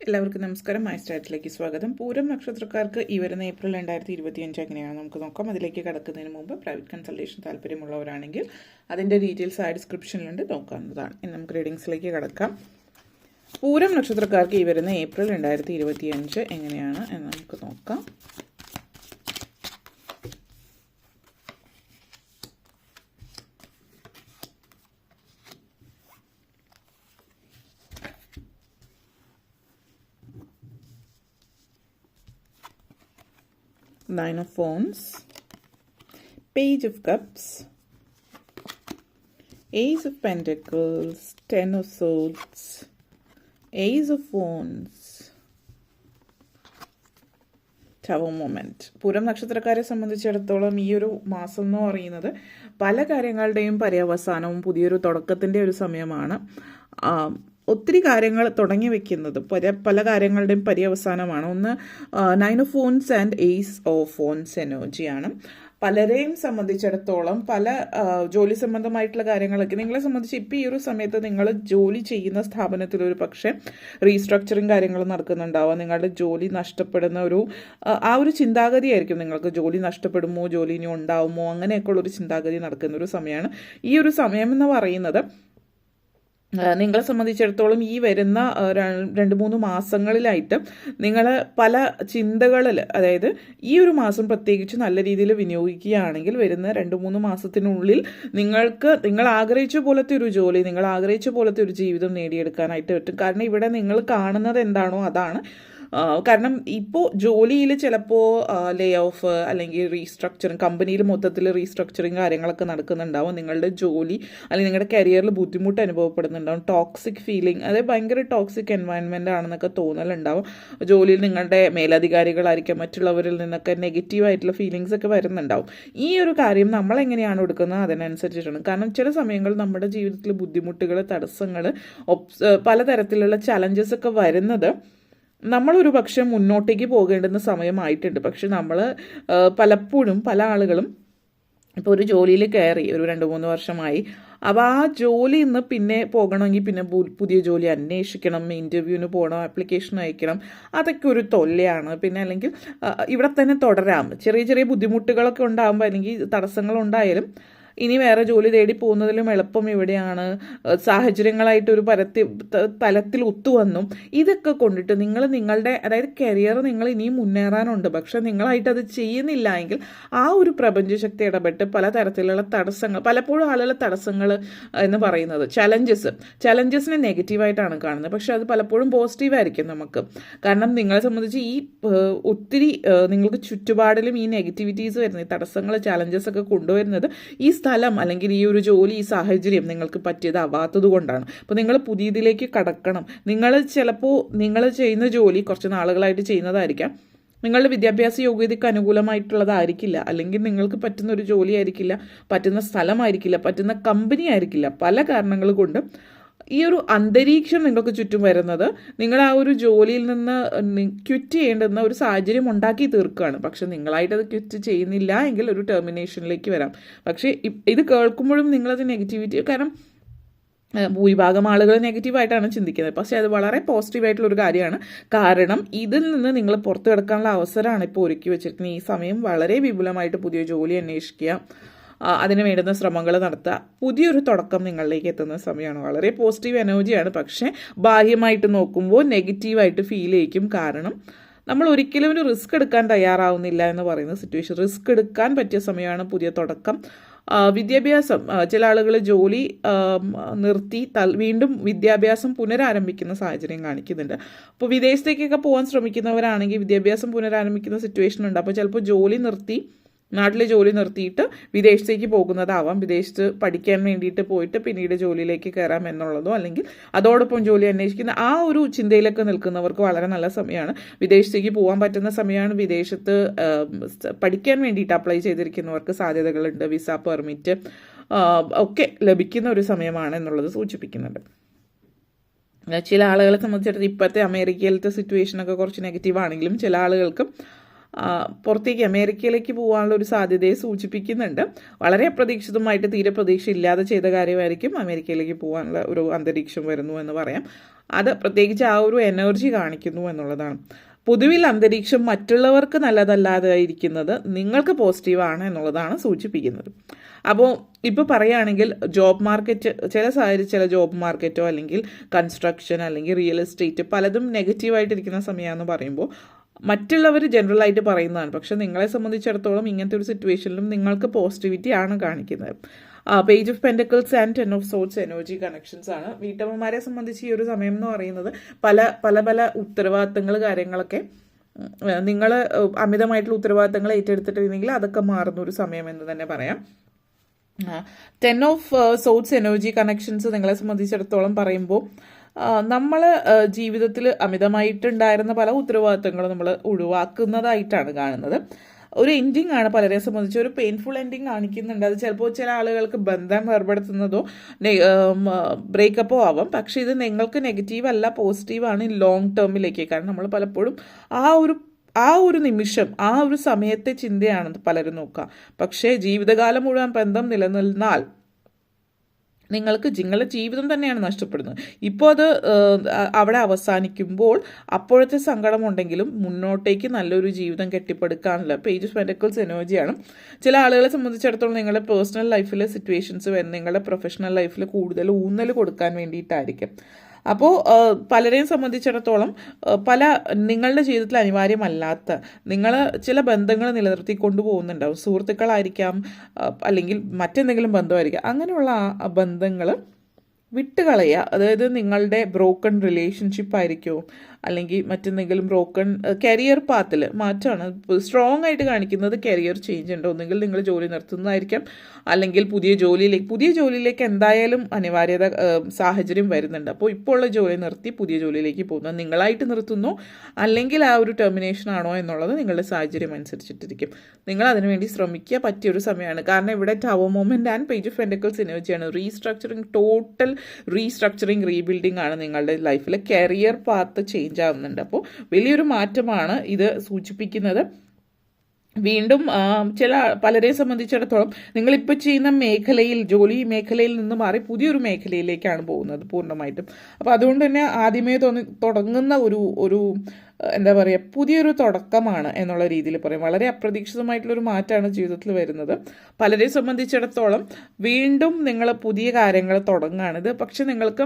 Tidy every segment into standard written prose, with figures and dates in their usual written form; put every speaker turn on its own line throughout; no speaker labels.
എല്ലാവർക്കും നമസ്കാരം. മൈ സ്റ്റാറ്റിലേക്ക് സ്വാഗതം. പൂരം നക്ഷത്രക്കാർക്ക് ഈ വരുന്ന ഏപ്രിൽ 2025 എങ്ങനെയാണ് നമുക്ക് നോക്കാം. അതിലേക്ക് കടക്കുന്നതിന് മുമ്പ് പ്രൈവറ്റ് കൺസൾട്ടേഷൻ താല്പര്യമുള്ളവരാണെങ്കിൽ അതിൻ്റെ ഡീറ്റെയിൽസ് ആ ഡിസ്ക്രിപ്ഷനിലുണ്ട്, നോക്കാവുന്നതാണ്. ഇനി നമുക്ക് റീഡിങ്സിലേക്ക് കടക്കാം. പൂരം നക്ഷത്രക്കാർക്ക് ഈ വരുന്ന ഏപ്രിൽ 2025 എങ്ങനെയാണ് എന്ന് നമുക്ക് നോക്കാം. Nine of Wands, Page of Cups, Ace of Pentacles, Ten of Swords, Ace of Wands, Tower Moment. Pooram നക്ഷത്രക്കാരെ സംബന്ധിച്ചിടത്തോളം ഈ ഒരു മാസം എന്ന് പറയുന്നത് പല കാര്യങ്ങളുടെയും പര്യവസാനവും പുതിയൊരു തുടക്കത്തിൻ്റെ ഒരു സമയമാണ്. ഒത്തിരി കാര്യങ്ങൾ തുടങ്ങി വെക്കുന്നത് പല കാര്യങ്ങളുടെയും പര്യവസാനമാണ്. ഒന്ന് nine of phones and ace of phones എനർജിയാണ്. പലരെയും സംബന്ധിച്ചിടത്തോളം പല ജോലി സംബന്ധമായിട്ടുള്ള കാര്യങ്ങളൊക്കെ നിങ്ങളെ സംബന്ധിച്ച് ഇപ്പോൾ ഈ ഒരു സമയത്ത് നിങ്ങൾ ജോലി ചെയ്യുന്ന സ്ഥാപനത്തിൽ ഒരു പക്ഷേ റീസ്ട്രക്ചറിങ് കാര്യങ്ങൾ നടക്കുന്നുണ്ടാവാം. നിങ്ങളുടെ ജോലി നഷ്ടപ്പെടുന്ന ആ ഒരു ചിന്താഗതിയായിരിക്കും. നിങ്ങൾക്ക് ജോലി നഷ്ടപ്പെടുമോ, ജോലി ഇനി ഉണ്ടാവുമോ, അങ്ങനെയൊക്കെയുള്ളൊരു ചിന്താഗതി നടക്കുന്ന ഒരു സമയമാണ്. ഈ ഒരു സമയം എന്ന് പറയുന്നത് നിങ്ങളെ സംബന്ധിച്ചിടത്തോളം ഈ വരുന്ന 2-3 മാസങ്ങളിലായിട്ട് നിങ്ങൾ പല ചിന്തകളിൽ, അതായത് ഈ ഒരു മാസം പ്രത്യേകിച്ച് നല്ല രീതിയിൽ വിനിയോഗിക്കുകയാണെങ്കിൽ വരുന്ന 2-3 മാസത്തിനുള്ളിൽ നിങ്ങൾ ആഗ്രഹിച്ച പോലത്തെ ഒരു ജോലി, നിങ്ങൾ ആഗ്രഹിച്ച പോലത്തെ ഒരു ജീവിതം നേടിയെടുക്കാനായിട്ട് പറ്റും. കാരണം ഇവിടെ നിങ്ങൾ കാണുന്നത് എന്താണോ അതാണ്. കാരണം ഇപ്പോൾ ജോലിയിൽ ചിലപ്പോൾ ലേ ഓഫ് അല്ലെങ്കിൽ റീസ്ട്രക്ചറിങ്, കമ്പനിയിൽ മൊത്തത്തിൽ റീസ്ട്രക്ചറിങ് കാര്യങ്ങളൊക്കെ നടക്കുന്നുണ്ടാവും. നിങ്ങളുടെ ജോലി അല്ലെങ്കിൽ നിങ്ങളുടെ കരിയറിൽ ബുദ്ധിമുട്ട് അനുഭവപ്പെടുന്നുണ്ടാവും. ടോക്സിക് ഫീലിംഗ്, അതായത് ഭയങ്കര ടോക്സിക് എൻവയൺമെൻ്റ് ആണെന്നൊക്കെ തോന്നലുണ്ടാവും. ജോലിയിൽ നിങ്ങളുടെ മേലധികാരികളായിരിക്കും, മറ്റുള്ളവരിൽ നിന്നൊക്കെ നെഗറ്റീവായിട്ടുള്ള ഫീലിങ്സ് ഒക്കെ വരുന്നുണ്ടാവും. ഈ ഒരു കാര്യം നമ്മൾ എങ്ങനെയാണ് എടുക്കുന്നത് അതിനനുസരിച്ചിട്ടാണ്. കാരണം ചില സമയങ്ങളിൽ നമ്മുടെ ജീവിതത്തിൽ ബുദ്ധിമുട്ടുകൾ, തടസ്സങ്ങൾ, പലതരത്തിലുള്ള ചലഞ്ചസ് ഒക്കെ വരുന്നത് നമ്മളൊരു പക്ഷെ മുന്നോട്ടേക്ക് പോകേണ്ടുന്ന സമയമായിട്ടുണ്ട്. പക്ഷെ നമ്മൾ പലപ്പോഴും പല ആളുകളും ഇപ്പോൾ ഒരു ജോലിയിൽ കയറി ഒരു 2-3 വർഷമായി, അപ്പോൾ ആ ജോലി നിന്ന് പിന്നെ പോകണമെങ്കിൽ പിന്നെ പുതിയ ജോലി അന്വേഷിക്കണം, ഇൻ്റർവ്യൂവിന് പോകണം, ആപ്ലിക്കേഷൻ അയക്കണം, അതൊക്കെ ഒരു തൊല്ലയാണ്. പിന്നെ അല്ലെങ്കിൽ ഇവിടെ തന്നെ തുടരാം. ചെറിയ ചെറിയ ബുദ്ധിമുട്ടുകളൊക്കെ ഉണ്ടാകുമ്പോൾ അല്ലെങ്കിൽ തടസ്സങ്ങളുണ്ടായാലും ഇനി വേറെ ജോലി തേടി പോകുന്നതിലും എളുപ്പം ഇവിടെയാണ്. സാഹചര്യങ്ങളായിട്ടൊരു തലത്തിൽ ഒത്തുവന്നു. ഇതൊക്കെ കൊണ്ടിട്ട് നിങ്ങളുടെ അതായത് കരിയർ നിങ്ങൾ ഇനിയും മുന്നേറാനുണ്ട്. പക്ഷെ നിങ്ങളായിട്ട് അത് ചെയ്യുന്നില്ല എങ്കിൽ ആ ഒരു പ്രപഞ്ചശക്തി ഇടപെട്ട് പലതരത്തിലുള്ള തടസ്സങ്ങൾ, പലപ്പോഴും ആളുകൾ തടസ്സങ്ങൾ എന്ന് പറയുന്നത് ചലഞ്ചസിനെ നെഗറ്റീവായിട്ടാണ് കാണുന്നത്. പക്ഷെ അത് പലപ്പോഴും പോസിറ്റീവായിരിക്കും നമുക്ക്. കാരണം നിങ്ങളെ സംബന്ധിച്ച് ഈ ഒത്തിരി നിങ്ങൾക്ക് ചുറ്റുപാടിലും ഈ നെഗറ്റിവിറ്റീസ് വരുന്നത്, ഈ തടസ്സങ്ങൾ, ചലഞ്ചസ് ഒക്കെ കൊണ്ടുവരുന്നത് ഈ സ്ഥലം അല്ലെങ്കിൽ ഈ ഒരു ജോലി, ഈ സാഹചര്യം നിങ്ങൾക്ക് പറ്റിയതാവാത്തത് കൊണ്ടാണ്. അപ്പോൾ നിങ്ങൾ പുതിയതിലേക്ക് കടക്കണം. ചിലപ്പോൾ നിങ്ങൾ ചെയ്യുന്ന ജോലി കുറച്ച് നാളുകളായിട്ട് ചെയ്യുന്നതായിരിക്കാം, നിങ്ങളുടെ വിദ്യാഭ്യാസ യോഗ്യതയ്ക്ക് അനുകൂലമായിട്ടുള്ളതായിരിക്കില്ല, അല്ലെങ്കിൽ നിങ്ങൾക്ക് പറ്റുന്ന ഒരു ജോലി ആയിരിക്കില്ല, പറ്റുന്ന സ്ഥലമായിരിക്കില്ല, പറ്റുന്ന കമ്പനി ആയിരിക്കില്ല. പല കാരണങ്ങൾ കൊണ്ട് ഈ ഒരു അന്തരീക്ഷം നിങ്ങൾക്ക് ചുറ്റും വരുന്നത് നിങ്ങൾ ആ ഒരു ജോലിയിൽ നിന്ന് ക്വിറ്റ് ചെയ്യേണ്ടുന്ന ഒരു സാഹചര്യം ഉണ്ടാക്കി തീർക്കുകയാണ്. പക്ഷെ നിങ്ങളായിട്ടത് ക്വിറ്റ് ചെയ്യുന്നില്ല എങ്കിൽ ഒരു ടെർമിനേഷനിലേക്ക് വരാം. പക്ഷേ ഇത് കേൾക്കുമ്പോഴും നിങ്ങളത് നെഗറ്റിവിറ്റി, കാരണം ഭൂരിഭാഗം ആളുകൾ നെഗറ്റീവായിട്ടാണ് ചിന്തിക്കുന്നത്. പക്ഷേ അത് വളരെ പോസിറ്റീവായിട്ടുള്ളൊരു കാര്യമാണ്. കാരണം ഇതിൽ നിന്ന് നിങ്ങൾ പുറത്തു കിടക്കാനുള്ള അവസരമാണ് ഇപ്പോൾ ഒരുക്കി വെച്ചിരിക്കുന്നത്. ഈ സമയം വളരെ വിപുലമായിട്ട് പുതിയ ജോലി അന്വേഷിക്കുക, അതിന് വേണ്ടുന്ന ശ്രമങ്ങൾ നടത്തുക, പുതിയൊരു തുടക്കം നിങ്ങളിലേക്ക് എത്തുന്ന സമയമാണ്. വളരെ പോസിറ്റീവ് എനർജിയാണ്. പക്ഷേ ബാഹ്യമായിട്ട് നോക്കുമ്പോൾ നെഗറ്റീവായിട്ട് ഫീൽ ചെയ്യിക്കും. കാരണം നമ്മൾ ഒരിക്കലും ഒരു റിസ്ക് എടുക്കാൻ തയ്യാറാവുന്നില്ല എന്ന് പറയുന്ന സിറ്റുവേഷൻ. റിസ്ക് എടുക്കാൻ പറ്റിയ സമയമാണ് പുതിയ തുടക്കം. വിദ്യാഭ്യാസം, ചില ആളുകൾ ജോലി നിർത്തി വീണ്ടും വിദ്യാഭ്യാസം പുനരാരംഭിക്കുന്ന സാഹചര്യം കാണിക്കുന്നുണ്ട്. അപ്പോൾ വിദേശത്തേക്കൊക്കെ പോകാൻ ശ്രമിക്കുന്നവരാണെങ്കിൽ വിദ്യാഭ്യാസം പുനരാരംഭിക്കുന്ന സിറ്റുവേഷൻ ഉണ്ട്. അപ്പോൾ ചിലപ്പോൾ നാട്ടിലെ ജോലി നിർത്തിയിട്ട് വിദേശത്തേക്ക് പോകുന്നതാവാം. വിദേശത്ത് പഠിക്കാൻ വേണ്ടിയിട്ട് പോയിട്ട് പിന്നീട് ജോലിയിലേക്ക് കയറാം എന്നുള്ളതോ, അല്ലെങ്കിൽ അതോടൊപ്പം ജോലി അന്വേഷിക്കുന്ന ആ ഒരു ചിന്തയിലൊക്കെ നിൽക്കുന്നവർക്ക് വളരെ നല്ല സമയമാണ്. വിദേശത്തേക്ക് പോകാൻ പറ്റുന്ന സമയമാണ്. വിദേശത്ത് പഠിക്കാൻ വേണ്ടിയിട്ട് അപ്ലൈ ചെയ്തിരിക്കുന്നവർക്ക് സാധ്യതകളുണ്ട്. വിസ, പെർമിറ്റ് ഒക്കെ ലഭിക്കുന്ന ഒരു സമയമാണ് എന്നുള്ളത് സൂചിപ്പിക്കുന്നുണ്ട്. ചില ആളുകളെ സംബന്ധിച്ചിടത്തോളം ഇപ്പോഴത്തെ അമേരിക്കയിലത്തെ സിറ്റുവേഷനൊക്കെ കുറച്ച് നെഗറ്റീവ് ആണെങ്കിലും ചില ആളുകൾക്ക് പുറത്തേക്ക് അമേരിക്കയിലേക്ക് പോകാനുള്ള ഒരു സാധ്യതയെ സൂചിപ്പിക്കുന്നുണ്ട്. വളരെ അപ്രതീക്ഷിതമായിട്ട് തീരെ പ്രതീക്ഷ ഇല്ലാതെ ചെയ്ത കാര്യമായിരിക്കും അമേരിക്കയിലേക്ക് പോകാനുള്ള ഒരു അന്തരീക്ഷം വരുന്നു എന്ന് പറയാം. അത് പ്രത്യേകിച്ച് ആ ഒരു എനർജി കാണിക്കുന്നു എന്നുള്ളതാണ്. പൊതുവിൽ അന്തരീക്ഷം മറ്റുള്ളവർക്ക് നല്ലതല്ലാതെ ഇരിക്കുന്നത് നിങ്ങൾക്ക് പോസിറ്റീവാണ് എന്നുള്ളതാണ് സൂചിപ്പിക്കുന്നത്. അപ്പോൾ ഇപ്പോൾ പറയുകയാണെങ്കിൽ ജോബ് മാർക്കറ്റ്, ചില ജോബ് മാർക്കറ്റോ അല്ലെങ്കിൽ കൺസ്ട്രക്ഷൻ അല്ലെങ്കിൽ റിയൽ എസ്റ്റേറ്റ് പലതും നെഗറ്റീവായിട്ടിരിക്കുന്ന സമയമാണെന്ന് പറയുമ്പോൾ മറ്റുള്ളവർ ജനറലായിട്ട് പറയുന്നതാണ്. പക്ഷെ നിങ്ങളെ സംബന്ധിച്ചിടത്തോളം ഇങ്ങനത്തെ ഒരു സിറ്റുവേഷനിലും നിങ്ങൾക്ക് പോസിറ്റിവിറ്റി ആണ് കാണിക്കുന്നത്. Page of pentacles and 10 of sorts energy connections ആണ്. വീട്ടമ്മമാരെ സംബന്ധിച്ച് ഈ ഒരു സമയം എന്ന് പറയുന്നത് പല ഉത്തരവാദിത്തങ്ങൾ കാര്യങ്ങളൊക്കെ നിങ്ങൾ അമിതമായിട്ടുള്ള ഉത്തരവാദിത്തങ്ങൾ ഏറ്റെടുത്തിട്ടുണ്ടെങ്കിൽ അതൊക്കെ മാറുന്ന ഒരു സമയം എന്ന് തന്നെ പറയാം. 10 ഓഫ് സോർട്സ് എനർജി കണക്ഷൻസ് നിങ്ങളെ സംബന്ധിച്ചിടത്തോളം പറയുമ്പോൾ നമ്മൾ ജീവിതത്തിൽ അമിതമായിട്ടുണ്ടായിരുന്ന പല ഉത്തരവാദിത്തങ്ങളും നമ്മൾ ഒഴിവാക്കുന്നതായിട്ടാണ് കാണുന്നത്. ഒരു എൻഡിങ് ആണ് പലരെ സംബന്ധിച്ച് ഒരു പെയിൻഫുൾ എൻഡിങ് കാണിക്കുന്നുണ്ട്. അത് ചിലപ്പോൾ ചില ആളുകൾക്ക് ബന്ധം ഏർപ്പെടുത്തുന്നതോ ബ്രേക്കപ്പോ ആവാം. പക്ഷേ ഇത് നിങ്ങൾക്ക് നെഗറ്റീവ് അല്ല, പോസിറ്റീവാണ് ലോങ് ടേമിലേക്ക്. കാരണം നമ്മൾ പലപ്പോഴും ആ ഒരു നിമിഷം, ആ ഒരു സമയത്തെ ചിന്തയാണ് പലരും നോക്കുക. പക്ഷേ ജീവിതകാലം മുഴുവൻ ബന്ധം നിലനിന്നാൽ നിങ്ങളുടെ ജീവിതം തന്നെയാണ് നഷ്ടപ്പെടുന്നത്. ഇപ്പോൾ അത് അവിടെ അവസാനിക്കുമ്പോൾ അപ്പോഴത്തെ സങ്കടമുണ്ടെങ്കിലും മുന്നോട്ടേക്ക് നല്ലൊരു ജീവിതം കെട്ടിപ്പടുക്കാനുള്ള പേജ് ഓഫ് പെൻറ്റക്കിൾസ് എനർജിയാണ്. ചില ആളുകളെ സംബന്ധിച്ചിടത്തോളം നിങ്ങളുടെ പേഴ്സണൽ ലൈഫിലെ സിറ്റുവേഷൻസ് നിങ്ങളുടെ പ്രൊഫഷണൽ ലൈഫിൽ കൂടുതൽ ഊന്നൽ കൊടുക്കാൻ വേണ്ടിയിട്ടായിരിക്കും. അപ്പോൾ പലരെയും സംബന്ധിച്ചിടത്തോളം നിങ്ങളുടെ ജീവിതത്തിൽ അനിവാര്യമല്ലാത്ത നിങ്ങൾ ചില ബന്ധങ്ങൾ നിലനിർത്തി കൊണ്ടുപോകുന്നുണ്ടാവും. സുഹൃത്തുക്കളായിരിക്കാം, അല്ലെങ്കിൽ മറ്റെന്തെങ്കിലും ബന്ധമായിരിക്കാം. അങ്ങനെയുള്ള ആ ബന്ധങ്ങൾ വിട്ടുകളയുക. അതായത് നിങ്ങളുടെ ബ്രോക്കൺ റിലേഷൻഷിപ്പ് ആയിരിക്കും, അല്ലെങ്കിൽ മറ്റെന്തെങ്കിലും ബ്രോക്കൺ കരിയർ പാത്തിൽ മാറ്റമാണ് സ്ട്രോങ് ആയിട്ട് കാണിക്കുന്നത്. കരിയർ ചേഞ്ച് ഉണ്ട്. ഒന്നുകിൽ നിങ്ങൾ ജോലി നിർത്തുന്നതായിരിക്കാം, അല്ലെങ്കിൽ പുതിയ ജോലിയിലേക്ക് എന്തായാലും അനിവാര്യത സാഹചര്യം വരുന്നുണ്ട്. അപ്പോൾ ഇപ്പോൾ ഉള്ള ജോലി നിർത്തി പുതിയ ജോലിയിലേക്ക് പോകുന്നത് നിങ്ങളായിട്ട് നിർത്തുന്നു, അല്ലെങ്കിൽ ആ ഒരു ടെർമിനേഷൻ ആണോ എന്നുള്ളത് നിങ്ങളുടെ സാഹചര്യം അനുസരിച്ചിട്ടിരിക്കും. നിങ്ങൾ അതിനുവേണ്ടി ശ്രമിക്കുക. പറ്റിയൊരു സമയമാണ്. കാരണം ഇവിടെ tower moment and page of pentacles എനർജിയാണ്. ടോട്ടൽ റീസ്ട്രക്ചറിങ്, റീബിൽഡിംഗ് ആണ് നിങ്ങളുടെ ലൈഫിൽ. കരിയർ പാത്ത് ചേഞ്ച് ആവുന്നുണ്ട്. അപ്പോൾ വലിയൊരു മാറ്റമാണ് ഇത് സൂചിപ്പിക്കുന്നത്. വീണ്ടും പലരെ സംബന്ധിച്ചിടത്തോളം നിങ്ങളിപ്പോൾ ചെയ്യുന്ന ജോലി മേഖലയിൽ നിന്ന് മാറി പുതിയൊരു മേഖലയിലേക്കാണ് പോകുന്നത് പൂർണ്ണമായിട്ടും. അപ്പോൾ അതുകൊണ്ട് തന്നെ ആദ്യമേ തുടങ്ങുന്ന ഒരു എന്താ പറയുക, പുതിയൊരു തുടക്കമാണ് എന്നുള്ള രീതിയിൽ പറയും. വളരെ അപ്രതീക്ഷിതമായിട്ടുള്ളൊരു മാറ്റമാണ് ജീവിതത്തിൽ വരുന്നത്. പലരെ സംബന്ധിച്ചിടത്തോളം വീണ്ടും നിങ്ങൾ പുതിയ കാര്യങ്ങൾ തുടങ്ങുകയാണിത്. പക്ഷെ നിങ്ങൾക്ക്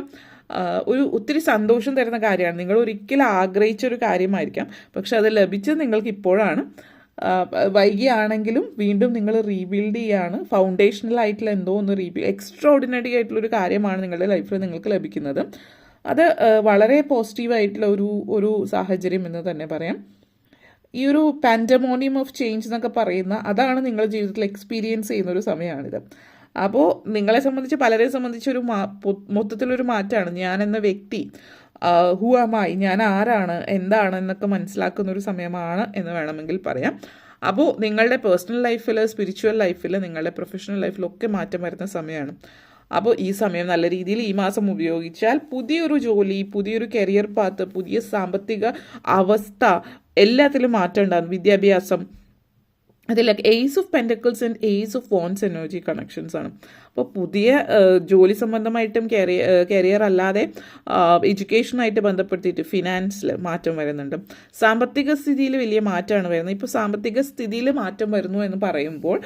ഒത്തിരി സന്തോഷം തരുന്ന കാര്യമാണ്. നിങ്ങൾ ഒരിക്കലും ആഗ്രഹിച്ചൊരു കാര്യമായിരിക്കാം, പക്ഷെ അത് ലഭിച്ചത് നിങ്ങൾക്ക് ഇപ്പോഴാണ്. വൈകിയാണെങ്കിലും വീണ്ടും നിങ്ങൾ റീബിൽഡ് ചെയ്യാണ്. ഫൗണ്ടേഷണൽ ആയിട്ടുള്ള എന്തോ ഒന്ന് എക്സ്ട്രാ ഓർഡിനറി ആയിട്ടുള്ളൊരു കാര്യമാണ് നിങ്ങളുടെ ലൈഫിൽ നിങ്ങൾക്ക് ലഭിക്കുന്നത്. അത് വളരെ പോസിറ്റീവായിട്ടുള്ള ഒരു സാഹചര്യം എന്ന് തന്നെ പറയാം. ഈ ഒരു പാൻഡമോണിയം ഓഫ് ചേഞ്ച് എന്നൊക്കെ പറയുന്ന അതാണ് നിങ്ങളുടെ ജീവിതത്തിൽ എക്സ്പീരിയൻസ് ചെയ്യുന്ന ഒരു സമയമാണിത്. അപ്പോൾ നിങ്ങളെ സംബന്ധിച്ച് പലരെ സംബന്ധിച്ച് മൊത്തത്തിലൊരു മാറ്റമാണ്. ഞാൻ എന്ന വ്യക്തി, ഹു ആം ഐ, ഞാൻ ആരാണ്, എന്താണ് എന്നൊക്കെ മനസ്സിലാക്കുന്ന ഒരു സമയമാണ് എന്ന് വേണമെങ്കിൽ പറയാം. അപ്പോൾ നിങ്ങളുടെ പേഴ്സണൽ ലൈഫിൽ, സ്പിരിച്വൽ ലൈഫിൽ, നിങ്ങളുടെ പ്രൊഫഷണൽ ലൈഫിലൊക്കെ മാറ്റം വരുന്ന സമയമാണ്. അപ്പോൾ ഈ സമയം നല്ല രീതിയിൽ ഈ മാസം ഉപയോഗിച്ചാൽ പുതിയൊരു ജോലി, പുതിയൊരു കരിയർ പാത്ത്, പുതിയ സാമ്പത്തിക അവസ്ഥ എല്ലാത്തിലും മാറ്റം ഉണ്ടാകും. വിദ്യാഭ്യാസം, അതിലൊക്കെ ace of pentacles and ace of wands energy connections ആണ്. അപ്പോൾ പുതിയ ജോലി സംബന്ധമായിട്ടും കരിയർ അല്ലാതെ എഡ്യൂക്കേഷനായിട്ട് ബന്ധപ്പെടുത്തിയിട്ട് ഫിനാൻസിൽ മാറ്റം വരുന്നുണ്ട്. സാമ്പത്തിക സ്ഥിതിയിൽ വലിയ മാറ്റമാണ് വരുന്നത്. ഇപ്പോൾ സാമ്പത്തിക സ്ഥിതിയിൽ മാറ്റം വരുന്നു എന്ന് പറയുമ്പോൾ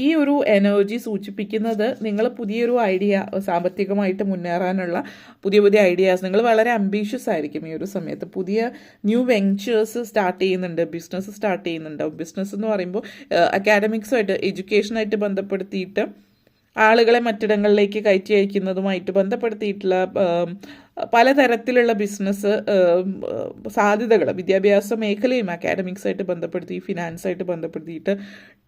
ഈ ഒരു എനർജി സൂചിപ്പിക്കുന്നത് നിങ്ങൾ പുതിയൊരു ഐഡിയ, സാമ്പത്തികമായിട്ട് മുന്നേറാനുള്ള പുതിയ ഐഡിയാസ്, നിങ്ങൾ വളരെ അംബീഷ്യസ് ആയിരിക്കും ഈ ഒരു സമയത്ത്. പുതിയ ന്യൂ വെഞ്ചേഴ്സ് സ്റ്റാർട്ട് ചെയ്യുന്നുണ്ട്, ബിസിനസ് സ്റ്റാർട്ട് ചെയ്യുന്നുണ്ട്. ബിസിനസ് എന്ന് പറയുമ്പോൾ അക്കാഡമിക്സുമായിട്ട്, എഡ്യൂക്കേഷനായിട്ട് ബന്ധപ്പെടുത്തിയിട്ട് ആളുകളെ മറ്റിടങ്ങളിലേക്ക് കയറ്റി അയക്കുന്നതുമായിട്ട് ബന്ധപ്പെടുത്തിയിട്ടുള്ള പലതരത്തിലുള്ള ബിസിനസ് സാധ്യതകൾ, വിദ്യാഭ്യാസ മേഖലയും അക്കാഡമിക്സായിട്ട് ബന്ധപ്പെടുത്തി, ഫിനാൻസായിട്ട് ബന്ധപ്പെടുത്തിയിട്ട്,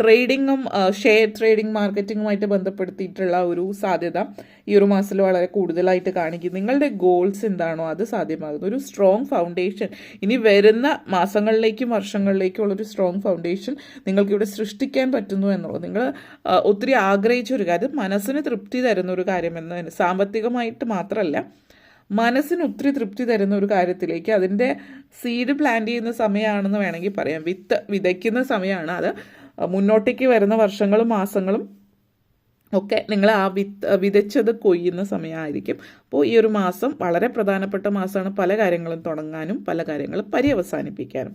ട്രേഡിങ്ങും ഷെയർ ട്രേഡിംഗ് മാർക്കറ്റിങ്ങുമായിട്ട് ബന്ധപ്പെടുത്തിയിട്ടുള്ള ഒരു സാധ്യത ഈ ഒരു മാസത്തിൽ വളരെ കൂടുതലായിട്ട് കാണിക്കും. നിങ്ങളുടെ ഗോൾസ് എന്താണോ അത് സാധ്യമാകുന്നു. ഒരു സ്ട്രോങ് ഫൗണ്ടേഷൻ ഇനി വരുന്ന മാസങ്ങളിലേക്കും വർഷങ്ങളിലേക്കും ഉള്ളൊരു സ്ട്രോങ് ഫൗണ്ടേഷൻ നിങ്ങൾക്കിവിടെ സൃഷ്ടിക്കാൻ പറ്റുന്നു എന്നുള്ളത്. നിങ്ങൾ ഒത്തിരി ആഗ്രഹിച്ച ഒരു കാര്യം, മനസ്സിന് തൃപ്തി തരുന്ന ഒരു കാര്യം എന്നതിന്, സാമ്പത്തികമായിട്ട് മാത്രമല്ല മനസ്സിന് ഒത്തിരി തൃപ്തി തരുന്ന ഒരു കാര്യത്തിലേക്ക് അതിൻ്റെ സീഡ് പ്ലാന്റ് ചെയ്യുന്ന സമയമാണെന്ന് വേണമെങ്കിൽ പറയാം. വിത്ത് വിതയ്ക്കുന്ന സമയമാണ്. അത് മുന്നോട്ടേക്ക് വരുന്ന വർഷങ്ങളും മാസങ്ങളും ഒക്കെ നിങ്ങൾ ആ വിതച്ചത് കൊയ്യുന്ന സമയമായിരിക്കും. അപ്പോൾ ഈ ഒരു മാസം വളരെ പ്രധാനപ്പെട്ട മാസമാണ്, പല കാര്യങ്ങളും തുടങ്ങാനും പല കാര്യങ്ങളും പര്യവസാനിപ്പിക്കാനും.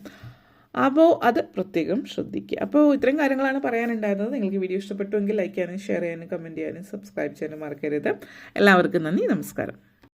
അപ്പോൾ അത് പ്രത്യേകം ശ്രദ്ധിക്കുക. അപ്പോൾ ഇത്രയും കാര്യങ്ങളാണ് പറയാനുണ്ടായിരുന്നത്. നിങ്ങൾക്ക് വീഡിയോ ഇഷ്ടപ്പെട്ടുവെങ്കിൽ ലൈക്ക് ചെയ്യാനും ഷെയർ ചെയ്യാനും കമൻറ്റ് ചെയ്യാനും സബ്സ്ക്രൈബ് ചെയ്യാനും മറക്കരുത്. എല്ലാവർക്കും നന്ദി, നമസ്കാരം.